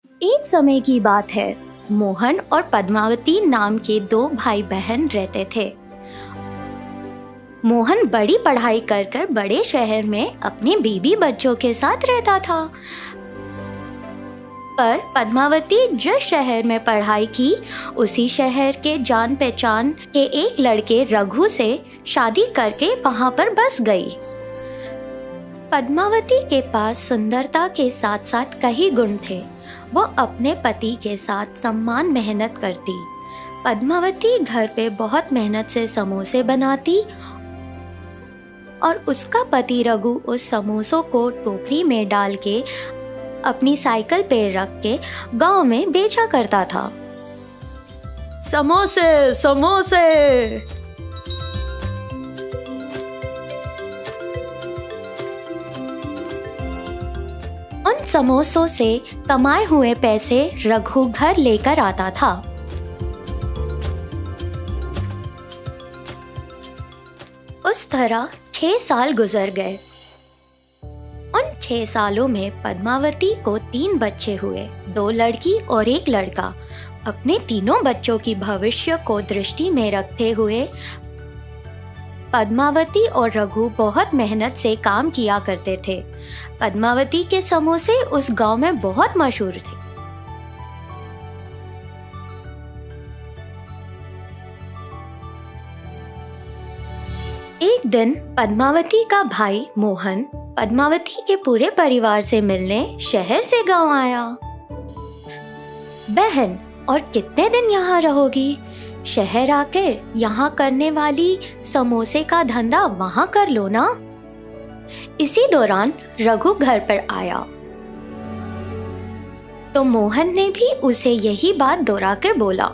एक समय की बात है। मोहन और पद्मावती नाम के दो भाई बहन रहते थे। मोहन बड़ी पढ़ाई कर कर बड़े शहर में अपने बीबी बच्चों के साथ रहता था, पर पद्मावती जिस शहर में पढ़ाई की उसी शहर के जान पहचान के एक लड़के रघु से शादी करके वहां पर बस गई। पद्मावती के पास सुंदरता के साथ साथ कई गुण थे। वो अपने पति के साथ सम्मान मेहनत करती। पद्मावती घर पे बहुत मेहनत से समोसे बनाती और उसका पति रघु उस समोसों को टोकरी में डाल के अपनी साइकिल पे रख के गांव में बेचा करता था। समोसे समोसे। उन समोसों से कमाए हुए पैसे रघु घर लेकर आता था। उस तरह 6 साल गुजर गए। उन 6 सालों में पद्मावती को 3 बच्चे हुए, 2 लड़की और 1 लड़का। अपने तीनों बच्चों की भविष्य को दृष्टि में रखते हुए पद्मावती और रघु बहुत मेहनत से काम किया करते थे। पद्मावती के समोसे उस गांव में बहुत मशहूर थे। एक दिन पद्मावती का भाई मोहन पद्मावती के पूरे परिवार से मिलने शहर से गांव आया। बहन, और कितने दिन यहाँ रहोगी? शहर आकर यहाँ करने वाली समोसे का धंधा वहाँ कर लो ना। इसी दौरान रघु घर पर आया तो मोहन ने भी उसे यही बात दोहरा कर बोला,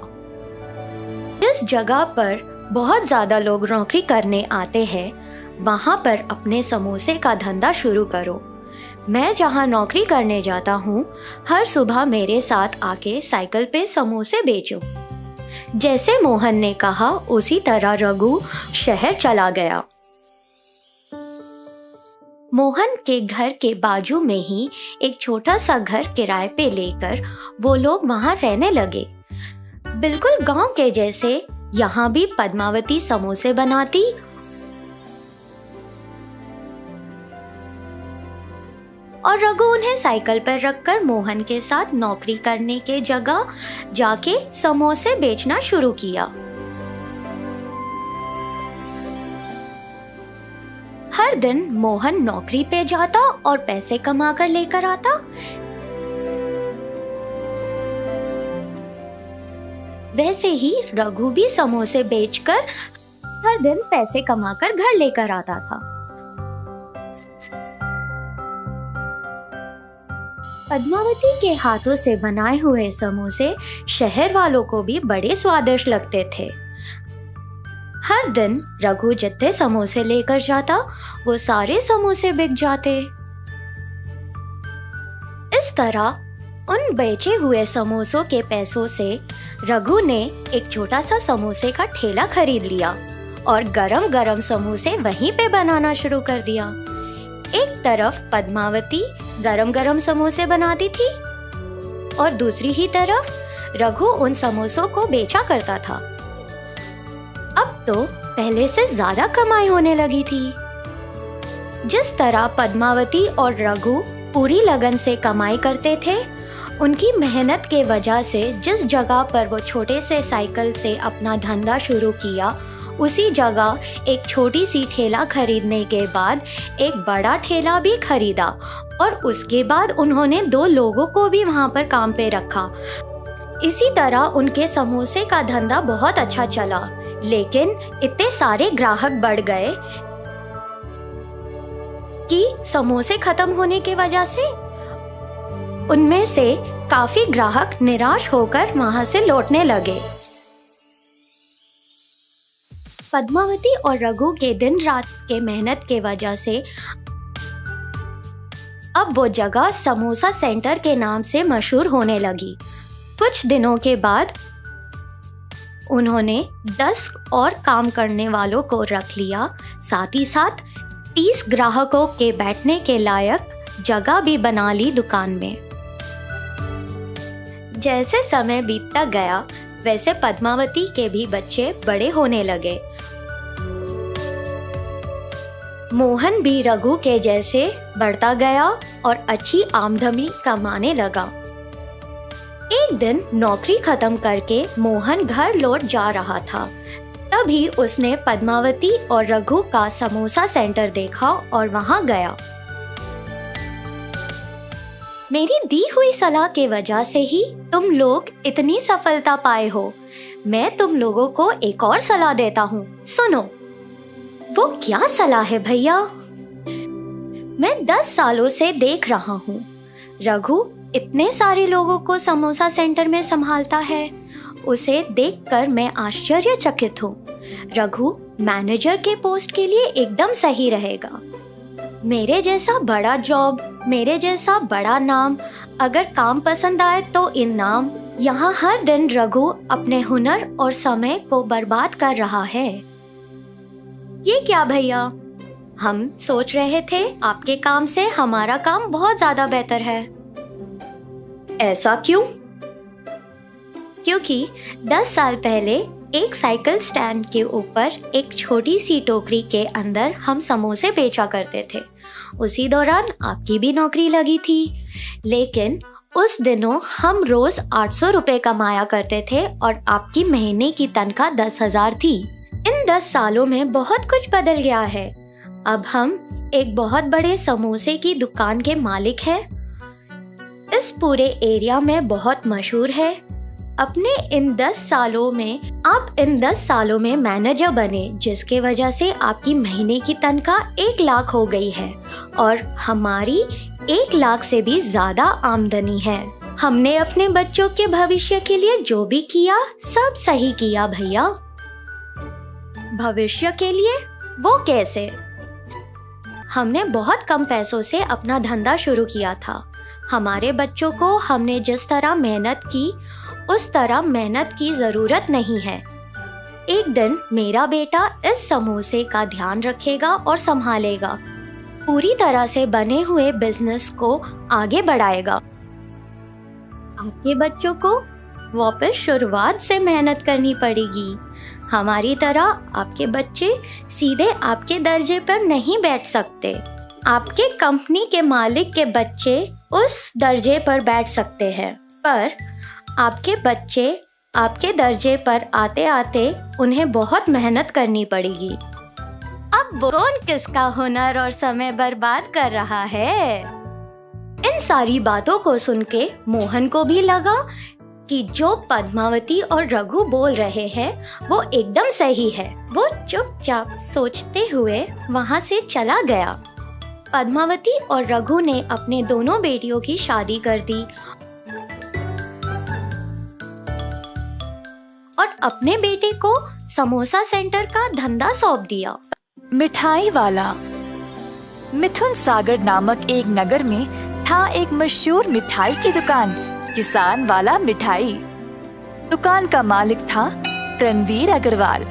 जिस जगह पर बहुत ज्यादा लोग नौकरी करने आते हैं वहाँ पर अपने समोसे का धंधा शुरू करो। मैं जहाँ नौकरी करने जाता हूँ, हर सुबह मेरे साथ आके साइकिल पे समोसे बेचो। जैसे मोहन ने कहा उसी तरह रघु शहर चला गया। मोहन के घर के बाजू में ही एक छोटा सा घर किराए पे लेकर वो लोग वहां रहने लगे। बिल्कुल गांव के जैसे यहाँ भी पद्मावती समोसे बनाती और रघु उन्हें साइकिल पर रखकर मोहन के साथ नौकरी करने के जगह जाके समोसे बेचना शुरू किया। हर दिन मोहन नौकरी पे जाता और पैसे कमाकर लेकर आता। वैसे ही रघु भी समोसे बेचकर हर दिन पैसे कमाकर घर लेकर आता था। पद्मावती के हाथों से बनाए हुए समोसे शहर वालों को भी बड़े स्वादिष्ट लगते थे। हर दिन रघु जितने समोसे लेकर जाता वो सारे समोसे बिक जाते। इस तरह उन बेचे हुए समोसों के पैसों से रघु ने एक छोटा सा समोसे का ठेला खरीद लिया और गरम गरम समोसे वहीं पे बनाना शुरू कर दिया। एक तरफ पद्मावती गरम गरम समोसे बनाती थी और दूसरी ही तरफ रघु उन समोसों को बेचा करता था। अब तो पहले से ज्यादा कमाई होने लगी थी। जिस तरह पद्मावती और रघु पूरी लगन से कमाई करते थे, उनकी मेहनत के वजह से जिस जगह पर वो छोटे से साइकिल से अपना धंधा शुरू किया, उसी जगह एक छोटी सी ठेला खरीदने के बाद एक बड़ा ठेला भी खरीदा और उसके बाद उन्होंने 2 लोगों को भी वहां पर काम पे रखा। इसी तरह उनके समोसे का धंधा बहुत अच्छा चला, लेकिन इतने सारे ग्राहक बढ़ गए कि समोसे खत्म होने की वजह से उनमें से काफी ग्राहक निराश होकर वहां से लौटने लगे। पद्मावती और रघु के दिन रात के मेहनत के वजह से अब वो जगह समोसा सेंटर के नाम से मशहूर होने लगी। कुछ दिनों के बाद उन्होंने 10 और काम करने वालों को रख लिया, साथ ही साथ 30 ग्राहकों के बैठने के लायक जगह भी बना ली दुकान में। जैसे समय बीतता गया वैसे पद्मावती के भी बच्चे बड़े होने लगे। मोहन भी रघु के जैसे बढ़ता गया और अच्छी आमदनी कमाने लगा। एक दिन नौकरी खत्म करके मोहन घर लौट जा रहा था। तभी उसने पद्मावती और रघु का समोसा सेंटर देखा और वहां गया। मेरी दी हुई सलाह के वजह से ही तुम लोग इतनी सफलता पाए हो। मैं तुम लोगों को एक और सलाह देता हूँ, सुनो। वो क्या सलाह है भैया? मैं 10 सालों से देख रहा हूँ रघु इतने सारे लोगों को समोसा सेंटर में संभालता है। उसे देखकर मैं आश्चर्यचकित हूँ। रघु मैनेजर के पोस्ट के लिए एकदम सही रहेगा। मेरे जैसा बड़ा जॉब, मेरे जैसा बड़ा नाम, अगर काम पसंद आए तो इनाम। यहाँ हर दिन रघु अपने हुनर और समय को बर्बाद कर रहा है। ये क्या भैया? हम सोच रहे थे आपके काम से हमारा काम बहुत ज्यादा बेहतर है। ऐसा क्यों? क्योंकि 10 साल पहले एक साइकिल स्टैंड के ऊपर एक छोटी सी टोकरी के अंदर हम समोसे बेचा करते थे। उसी दौरान आपकी भी नौकरी लगी थी। लेकिन उस दिनों हम रोज 800 रुपए कमाया करते थे और आपकी महीने की तनख्वाह 10,000 थी। इन 10 सालों में बहुत कुछ बदल गया है। अब हम एक बहुत बड़े समोसे की दुकान के मालिक हैं। इस पूरे एरिया में बहुत मशहूर है। आप इन 10 सालों में मैनेजर बने, जिसके वजह से आपकी महीने की तनख्वाह 1 लाख हो गई है और हमारी 1 लाख से भी ज्यादा आमदनी है। हमने अपने बच्चों के भविष्य के लिए जो भी किया सब सही किया भैया। भविष्य के लिए? वो कैसे? हमने बहुत कम पैसों से अपना धंधा शुरू किया था। हमारे बच्चों को हमने जिस तरह मेहनत की उस तरह मेहनत की जरूरत नहीं है। एक दिन मेरा बेटा इस समोसे का ध्यान रखेगा और संभालेगा, पूरी तरह से बने हुए बिजनेस को आगे बढ़ाएगा। आपके बच्चों को वापस शुरुआत से मेहनत करनी पड़ेगी। हमारी तरह आपके बच्चे सीधे आपके दर्जे पर नहीं बैठ सकते। आपके कंपनी के मालिक के बच्चे उस दर्जे पर बैठ सकते हैं, पर आपके बच्चे आपके दर्जे पर आते आते उन्हें बहुत मेहनत करनी पड़ेगी। अब कौन किसका हुनर और समय बर्बाद कर रहा है? इन सारी बातों को सुन के मोहन को भी लगा कि जो पद्मावती और रघु बोल रहे हैं वो एकदम सही है। वो चुपचाप सोचते हुए वहाँ से चला गया। पद्मावती और रघु ने अपने दोनों बेटियों की शादी कर दी और अपने बेटे को समोसा सेंटर का धंधा सौंप दिया। मिठाई वाला। मिथुन सागर नामक एक नगर में था एक मशहूर मिठाई की दुकान, किसान वाला मिठाई। दुकान का मालिक था रणवीर अग्रवाल।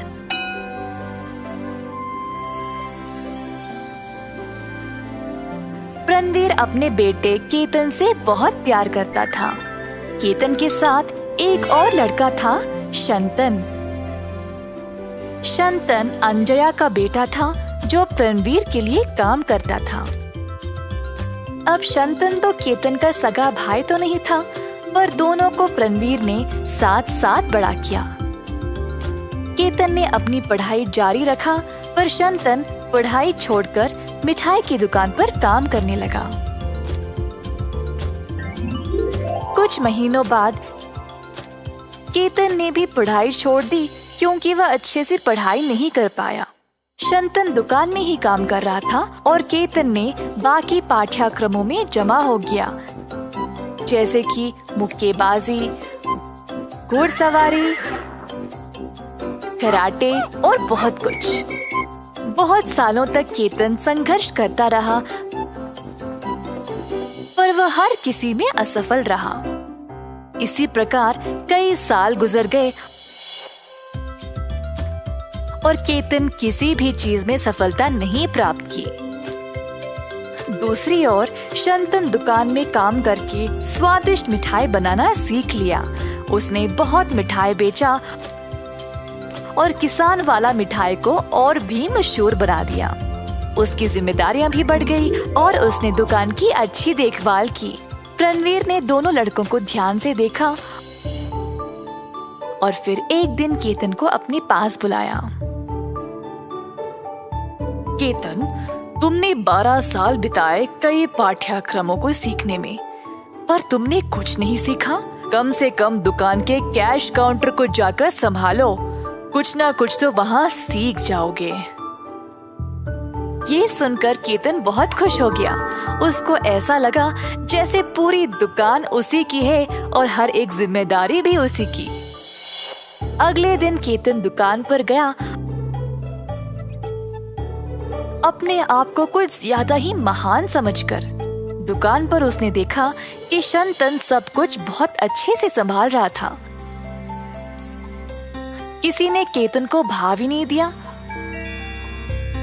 रणवीर अपने बेटे केतन से बहुत प्यार करता था। केतन के साथ एक और लड़का था, शंतन। शंतन अंजया का बेटा था जो रणवीर के लिए काम करता था। अब शंतन तो केतन का सगा भाई तो नहीं था, पर दोनों को रणवीर ने साथ साथ बड़ा किया। केतन ने अपनी पढ़ाई जारी रखा, पर शंतन पढ़ाई छोड़कर मिठाई की दुकान पर काम करने लगा। कुछ महीनों बाद केतन ने भी पढ़ाई छोड़ दी, क्योंकि वह अच्छे से पढ़ाई नहीं कर पाया। शंतन दुकान में ही काम कर रहा था और केतन ने बाकी पाठ्यक्रमों में जमा हो गया, जैसे कि मुक्केबाजी, घुड़सवारी, कराटे और बहुत कुछ। बहुत सालों तक केतन संघर्ष करता रहा, पर वह हर किसी में असफल रहा। इसी प्रकार कई साल गुजर गए और केतन किसी भी चीज में सफलता नहीं प्राप्त की। दूसरी ओर शंतन दुकान में काम करके स्वादिष्ट मिठाई बनाना सीख लिया। उसने बहुत मिठाई बेचा और किसान वाला मिठाई को और भी मशहूर बना दिया। उसकी जिम्मेदारियां भी बढ़ गई और उसने दुकान की अच्छी देखभाल की। रणवीर ने दोनों लड़कों को ध्यान से देखा और फिर एक दिन केतन को अपने पास बुलाया। केतन, तुमने 12 साल बिताए कई पाठ्यक्रमों को सीखने में, पर तुमने कुछ नहीं सीखा। कम से कम दुकान के कैश काउंटर को जाकर संभालो, कुछ ना कुछ तो वहाँ सीख जाओगे। ये सुनकर केतन बहुत खुश हो गया। उसको ऐसा लगा जैसे पूरी दुकान उसी की है और हर एक जिम्मेदारी भी उसी की। अगले दिन केतन दुकान पर गया। अपने आप को कुछ ज्यादा ही महान समझकर दुकान पर उसने देखा कि शंतन सब कुछ बहुत अच्छे से संभाल रहा था। किसी ने केतन को भाव ही नहीं दिया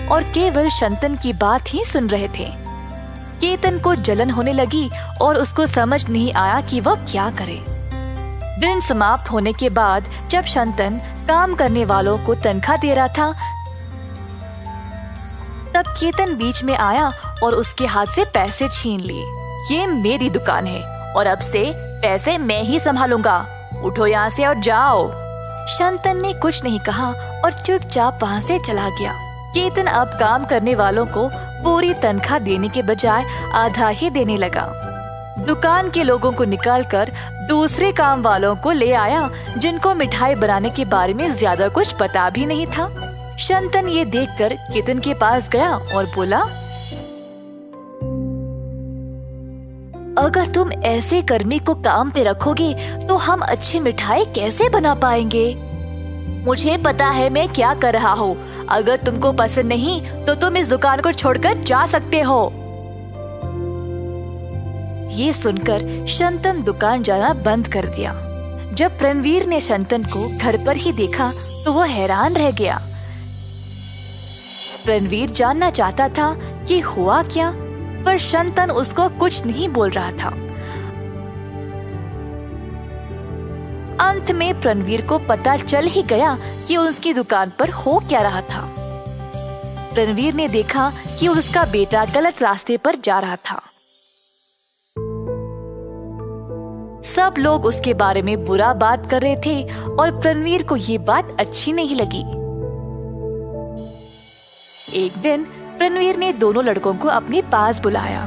और केवल शंतन की बात ही सुन रहे थे। केतन को जलन होने लगी और उसको समझ नहीं आया कि वह क्या करे। दिन समाप्त होने के बाद जब शंतन काम करने वालों को तनख्वाह दे रहा था, तब केतन बीच में आया और उसके हाथ से पैसे छीन लिए। ये मेरी दुकान है और अब से पैसे मैं ही संभालूंगा। उठो यहाँ से और जाओ। शंतन ने कुछ नहीं कहा और चुपचाप वहाँ से चला गया। केतन अब काम करने वालों को पूरी तनख्वाह देने के बजाय आधा ही देने लगा। दुकान के लोगों को निकालकर दूसरे काम वालों को ले आया, जिनको मिठाई बनाने के बारे में ज्यादा कुछ पता भी नहीं था। शंतन ये देखकर केतन के पास गया और बोला, अगर तुम ऐसे कर्मी को काम पे रखोगे तो हम अच्छी मिठाई कैसे बना पाएंगे? मुझे पता है मैं क्या कर रहा हूँ। अगर तुमको पसंद नहीं तो तुम इस दुकान को छोड़कर जा सकते हो। ये सुनकर शंतन दुकान जाना बंद कर दिया। जब रणवीर ने शंतन को घर पर ही देखा तो वो हैरान रह गया। रणवीर जानना चाहता था कि हुआ क्या, पर शंतन उसको कुछ नहीं बोल रहा था। अंत में रणवीर को पता चल ही गया कि उसकी दुकान पर हो क्या रहा था। रणवीर ने देखा कि उसका बेटा गलत रास्ते पर जा रहा था। सब लोग उसके बारे में बुरा बात कर रहे थे और रणवीर को ये बात अच्छी नहीं लगी। एक दिन रणवीर ने दोनों लड़कों को अपने पास बुलाया।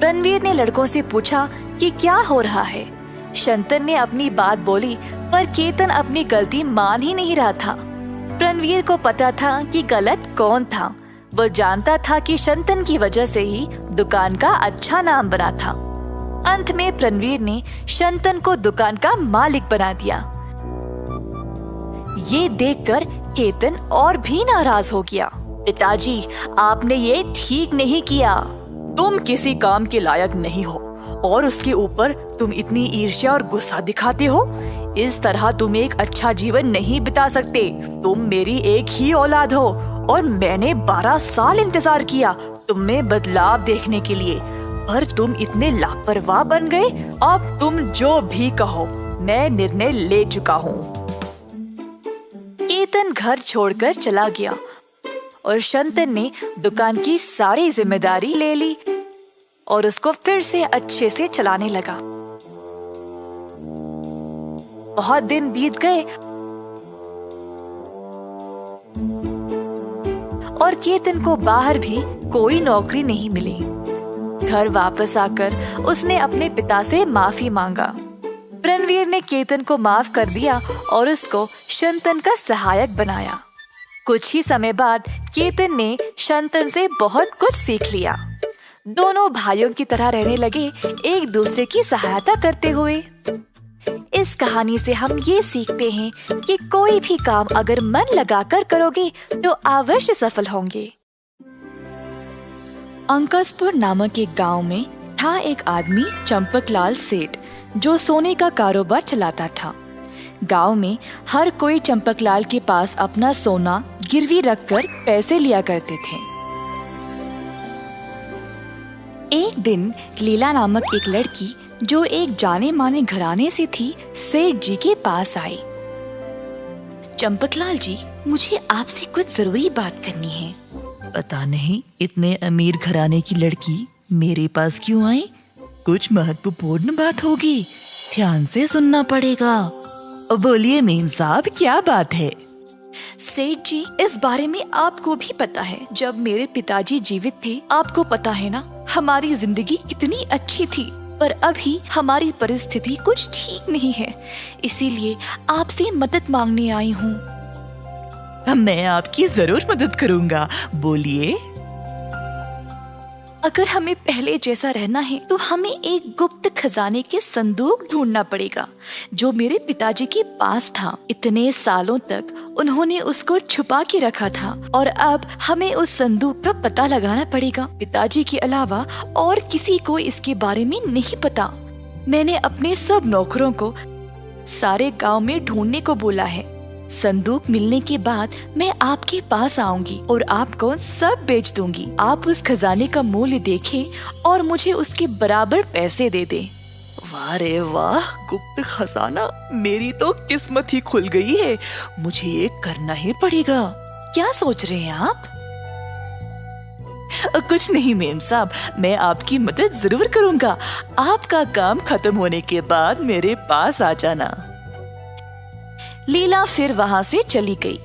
रणवीर ने लड़कों से पूछा कि क्या हो रहा है। शंतन ने अपनी बात बोली, पर केतन अपनी गलती मान ही नहीं रहा था। रणवीर को पता था कि गलत कौन था। वो जानता था कि शंतन की वजह से ही दुकान का अच्छा नाम बना था। अंत में रणवीर ने शंतन को दुकान का मालिक बना दिया। ये देखकर केतन और भी नाराज हो गया। पिताजी, आपने ये ठीक नहीं किया। तुम किसी काम के लायक नहीं हो और उसके ऊपर तुम इतनी ईर्ष्या और गुस्सा दिखाते हो। इस तरह तुम एक अच्छा जीवन नहीं बिता सकते। तुम मेरी एक ही औलाद हो और मैंने 12 साल इंतजार किया तुम में बदलाव देखने के लिए, पर तुम इतने लापरवाह बन गए। अब तुम जो भी कहो, मैं निर्णय ले चुका हूँ। केतन घर छोड़कर चला गया और शंतन ने दुकान की सारी जिम्मेदारी ले ली और उसको फिर से अच्छे से चलाने लगा। बहुत दिन बीत गए और केतन को बाहर भी कोई नौकरी नहीं मिली। घर वापस आकर उसने अपने पिता से माफी मांगा। रणवीर ने केतन को माफ कर दिया और उसको शंतन का सहायक बनाया। कुछ ही समय बाद केतन ने शंतन से बहुत कुछ सीख लिया। दोनों भाइयों की तरह रहने लगे, एक दूसरे की सहायता करते हुए। इस कहानी से हम ये सीखते हैं कि कोई भी काम अगर मन लगाकर करोगे तो अवश्य सफल होंगे। अंकसपुर नामक एक गांव में था एक आदमी चंपकलाल सेठ, जो सोने का कारोबार चलाता था। गांव में हर कोई चंपकलाल के पास अपना सोना गिरवी रखकर पैसे लिया करते थे। एक दिन लीला नामक एक लड़की जो एक जाने माने घराने से थी, सेठ जी के पास आई। चंपकलाल जी, मुझे आपसे कुछ जरूरी बात करनी है। पता नहीं इतने अमीर घराने की लड़की मेरे पास क्यों आई? कुछ महत्वपूर्ण बात होगी, ध्यान से सुनना पड़ेगा। बोलिए मेम साहब, क्या बात है? सेठ जी, इस बारे में आपको भी पता है, जब मेरे पिताजी जीवित थे, आपको पता है ना, हमारी जिंदगी कितनी अच्छी थी। पर अभी हमारी परिस्थिति कुछ ठीक नहीं है, इसीलिए आपसे मदद मांगने आई हूँ। मैं आपकी जरूर मदद करूँगा, बोलिए। अगर हमें पहले जैसा रहना है तो हमें एक गुप्त खजाने के संदूक ढूंढना पड़ेगा जो मेरे पिताजी के पास था। इतने सालों तक उन्होंने उसको छुपा के रखा था और अब हमें उस संदूक का पता लगाना पड़ेगा। पिताजी के अलावा और किसी को इसके बारे में नहीं पता। मैंने अपने सब नौकरों को सारे गांव में ढूंढने को बोला है। संदूक मिलने के बाद मैं आपके पास आऊंगी और आपको सब बेच दूंगी। आप उस खजाने का मूल्य देखें और मुझे उसके बराबर पैसे दे दे। वाह रे वाह, गुप्त खजाना! मेरी तो किस्मत ही खुल गई है, मुझे ये करना ही पड़ेगा। क्या सोच रहे हैं आप? कुछ नहीं मेम साहब, मैं आपकी मदद जरूर करूंगा। आपका काम खत्म होने के बाद मेरे पास आ जाना। लीला फिर वहाँ से चली गई।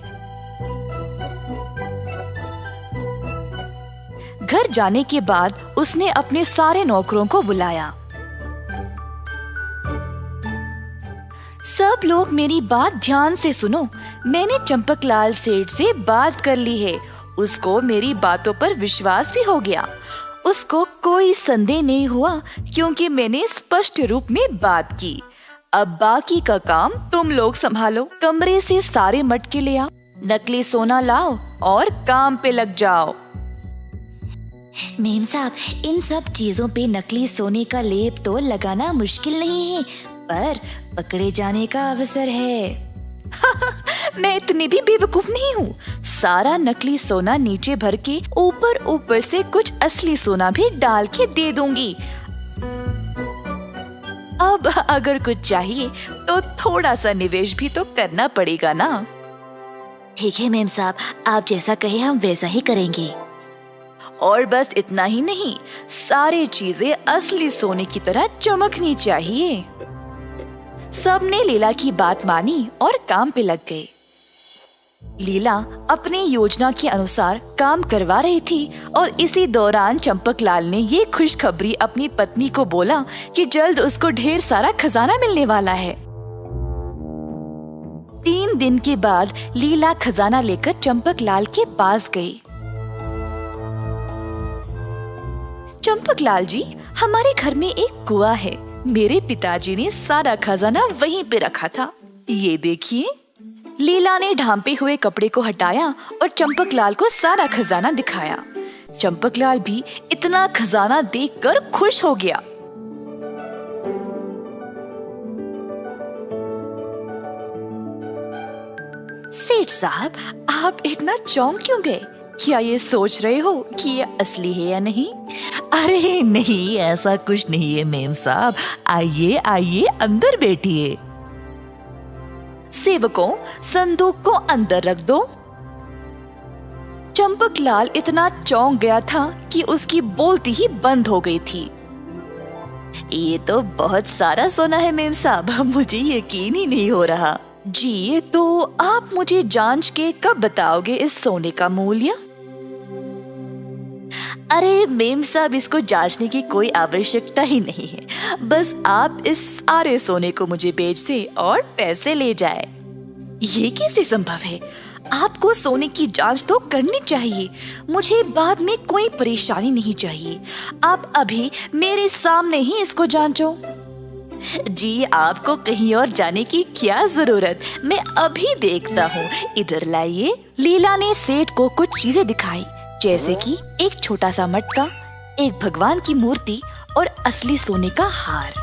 घर जाने के बाद उसने अपने सारे नौकरों को बुलाया। सब लोग मेरी बात ध्यान से सुनो। मैंने चंपकलाल सेठ से बात कर ली है। उसको मेरी बातों पर विश्वास भी हो गया। उसको कोई संदेह नहीं हुआ क्योंकि मैंने स्पष्ट रूप में बात की। अब बाकी का काम तुम लोग संभालो। कमरे से सारे मटके ले आओ, नकली सोना लाओ और काम पे लग जाओ। मेम साहब, इन सब चीजों पे नकली सोने का लेप तो लगाना मुश्किल नहीं है, पर पकड़े जाने का अवसर है। मैं इतनी भी बेवकूफ नहीं हूँ। सारा नकली सोना नीचे भर के ऊपर ऊपर से कुछ असली सोना भी डाल के दे दूंगी। अब अगर कुछ चाहिए तो थोड़ा सा निवेश भी तो करना पड़ेगा ना। ठीक है मेम साहब, आप जैसा कहे हम वैसा ही करेंगे। और बस इतना ही नहीं, सारी चीजें असली सोने की तरह चमकनी चाहिए। सबने लीला की बात मानी और काम पे लग गए। लीला अपनी योजना के अनुसार काम करवा रही थी और इसी दौरान चंपकलाल ने ये खुशखबरी अपनी पत्नी को बोला कि जल्द उसको ढेर सारा खजाना मिलने वाला है। 3 दिन के बाद लीला खजाना लेकर चंपकलाल के पास गई। चंपकलाल जी, हमारे घर में एक कुआं है। मेरे पिताजी ने सारा खजाना वहीं पे रखा था। ये देखिए। लीला ने ढांपे हुए कपड़े को हटाया और चंपकलाल को सारा खजाना दिखाया। चंपकलाल भी इतना खजाना देखकर खुश हो गया। सेठ साहब, आप इतना चौंक क्यों गए? क्या ये सोच रहे हो कि ये असली है या नहीं? अरे नहीं, ऐसा कुछ नहीं है मेम साहब। आइए आइए, अंदर बैठिए। सेवकों, संदूक को अंदर रख दो। चंपकलाल इतना चौंक गया था कि उसकी बोलती ही बंद हो गई थी। ये तो बहुत सारा सोना है मेम साहब, मुझे यकीन ही नहीं हो रहा। जी, तो आप मुझे जांच के कब बताओगे इस सोने का मूल्य? अरे मेम साहब, इसको जांचने की कोई आवश्यकता ही नहीं है। बस आप इस सारे सोने को मुझे बेच दे और पैसे ले जाए। ये कैसे संभव है? आपको सोने की जांच तो करनी चाहिए। मुझे बाद में कोई परेशानी नहीं चाहिए। आप अभी मेरे सामने ही इसको जांचो। जी, आपको कहीं और जाने की क्या जरूरत, मैं अभी देखता हूँ। इधर लाइए। लीला ने सेठ को कुछ चीजें दिखाई, जैसे कि एक छोटा सा मटका, एक भगवान की मूर्ति और असली सोने का हार।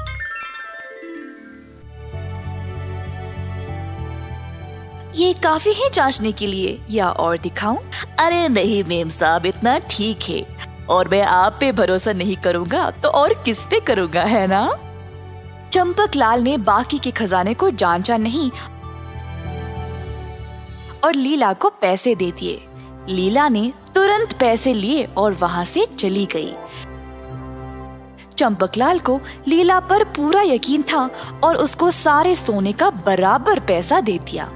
ये काफी है जांचने के लिए या और दिखाऊं? अरे नहीं मेम साहब, इतना ठीक है। और मैं आप पे भरोसा नहीं करूँगा तो और किस पे करूँगा, है ना? चंपकलाल ने बाकी के खजाने को जांचा नहीं और लीला को पैसे दे दिए। लीला ने तुरंत पैसे लिए और वहाँ से चली गई। चंपकलाल को लीला पर पूरा यकीन था और उसको सारे सोने का बराबर पैसा दे दिया।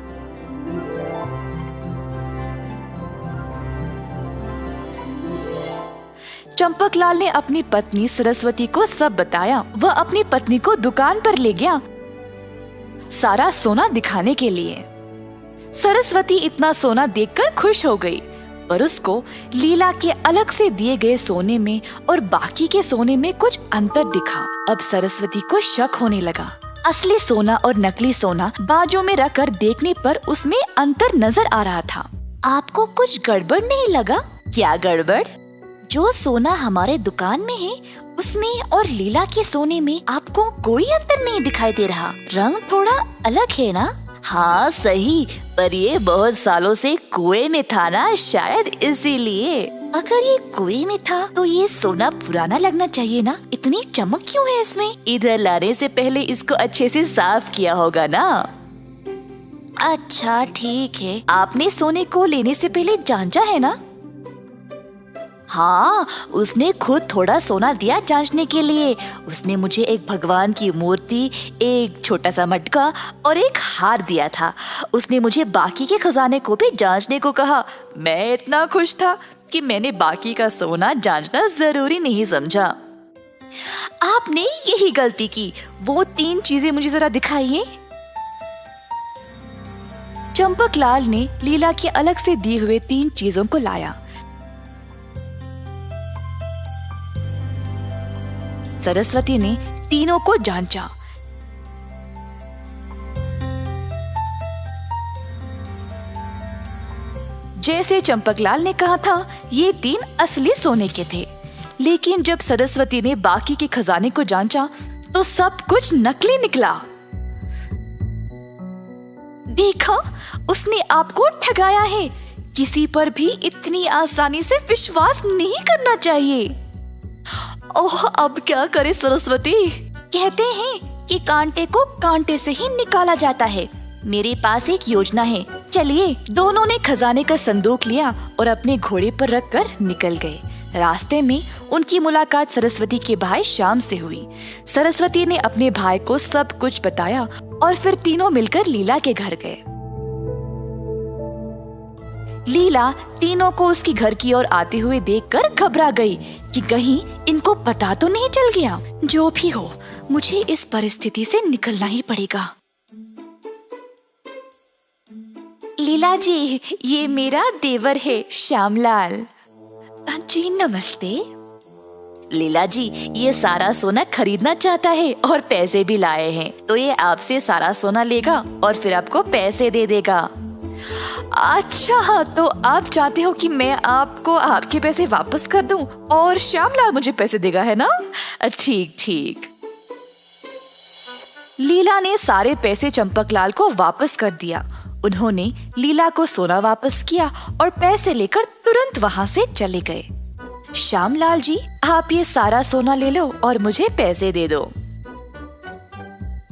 चंपकलाल ने अपनी पत्नी सरस्वती को सब बताया। वह अपनी पत्नी को दुकान पर ले गया सारा सोना दिखाने के लिए। सरस्वती इतना सोना देखकर खुश हो गई, पर उसको लीला के अलग से दिए गए सोने में और बाकी के सोने में कुछ अंतर दिखा। अब सरस्वती को शक होने लगा। असली सोना और नकली सोना बाजू में रखकर देखने पर उसमें अंतर नजर आ रहा था। आपको कुछ गड़बड़ नहीं लगा? क्या गड़बड़? जो सोना हमारे दुकान में है उसमें और लीला के सोने में आपको कोई अंतर नहीं दिखाई दे रहा। रंग थोड़ा अलग है ना? हाँ सही, पर ये बहुत सालों से कुएं में था ना, शायद इसीलिए। अगर ये कुएं में था तो ये सोना पुराना लगना चाहिए ना? इतनी चमक क्यों है इसमें? इधर लाने से पहले इसको अच्छे से साफ किया होगा ना। अच्छा ठीक है, आपने सोने को लेने से पहले जांचा है ना? हाँ, उसने खुद थोड़ा सोना दिया जांचने के लिए। उसने मुझे एक भगवान की मूर्ति, एक छोटा सा मटका और एक हार दिया था। उसने मुझे बाकी के खजाने को भी जांचने को कहा। मैं इतना खुश था कि मैंने बाकी का सोना जांचना जरूरी नहीं समझा। आपने यही गलती की। वो 3 चीजें मुझे जरा दिखाइए। चंपकलाल ने लीला के अलग से दिए हुए 3 चीजों को लाया। सरस्वती ने तीनों को जांचा। जैसे चंपकलाल ने कहा था, ये 3 असली सोने के थे। लेकिन जब सरस्वती ने बाकी के खजाने को जांचा तो सब कुछ नकली निकला। देखा, उसने आपको ठगाया है। किसी पर भी इतनी आसानी से विश्वास नहीं करना चाहिए। ओह, अब क्या करे सरस्वती? कहते हैं कि कांटे को कांटे से ही निकाला जाता है। मेरे पास एक योजना है। चलिए। दोनों ने खजाने का संदूक लिया और अपने घोड़े पर रखकर निकल गए। रास्ते में उनकी मुलाकात सरस्वती के भाई श्याम से हुई। सरस्वती ने अपने भाई को सब कुछ बताया और फिर तीनों मिलकर लीला के घर गए। लीला तीनों को उसके घर की ओर आते हुए देखकर घबरा गई कि कहीं इनको पता तो नहीं चल गया। जो भी हो, मुझे इस परिस्थिति से निकलना ही पड़ेगा। लीला जी, ये मेरा देवर है श्यामलाल। जी नमस्ते। लीला जी, ये सारा सोना खरीदना चाहता है और पैसे भी लाए हैं, तो ये आपसे सारा सोना लेगा और फिर आपको पैसे दे देगा। अच्छा, तो आप चाहते हो कि मैं आपको आपके पैसे वापस कर दूं और श्यामलाल मुझे पैसे देगा, है ना? ठीक ठीक। लीला ने सारे पैसे चंपकलाल को वापस कर दिया। उन्होंने लीला को सोना वापस किया और पैसे लेकर तुरंत वहाँ से चले गए। श्यामलाल जी, आप ये सारा सोना ले लो और मुझे पैसे दे दो।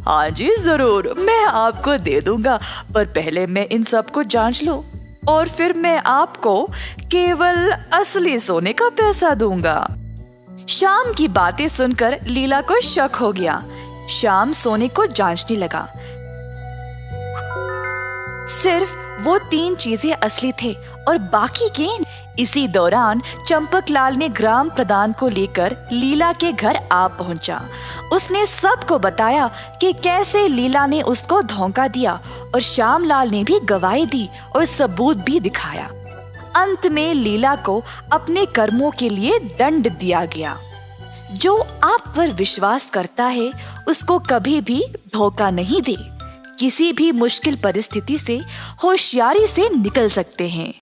हाँ जी जरूर, मैं आपको दे दूंगा, पर पहले मैं इन सब को जांच लूं और फिर मैं आपको केवल असली सोने का पैसा दूंगा। श्याम की बातें सुनकर लीला को शक हो गया। श्याम सोने को जांचने लगा। सिर्फ वो 3 चीजें असली थे और बाकी के। इसी दौरान चंपकलाल ने ग्राम प्रधान को लेकर लीला के घर आ पहुंचा। उसने सबको बताया कि कैसे लीला ने उसको धोखा दिया और श्यामलाल ने भी गवाही दी और सबूत भी दिखाया। अंत में लीला को अपने कर्मों के लिए दंड दिया गया। जो आप पर विश्वास करता है उसको कभी भी धोखा नहीं दे। किसी भी मुश्किल परिस्थिति से होशियारी से निकल सकते हैं।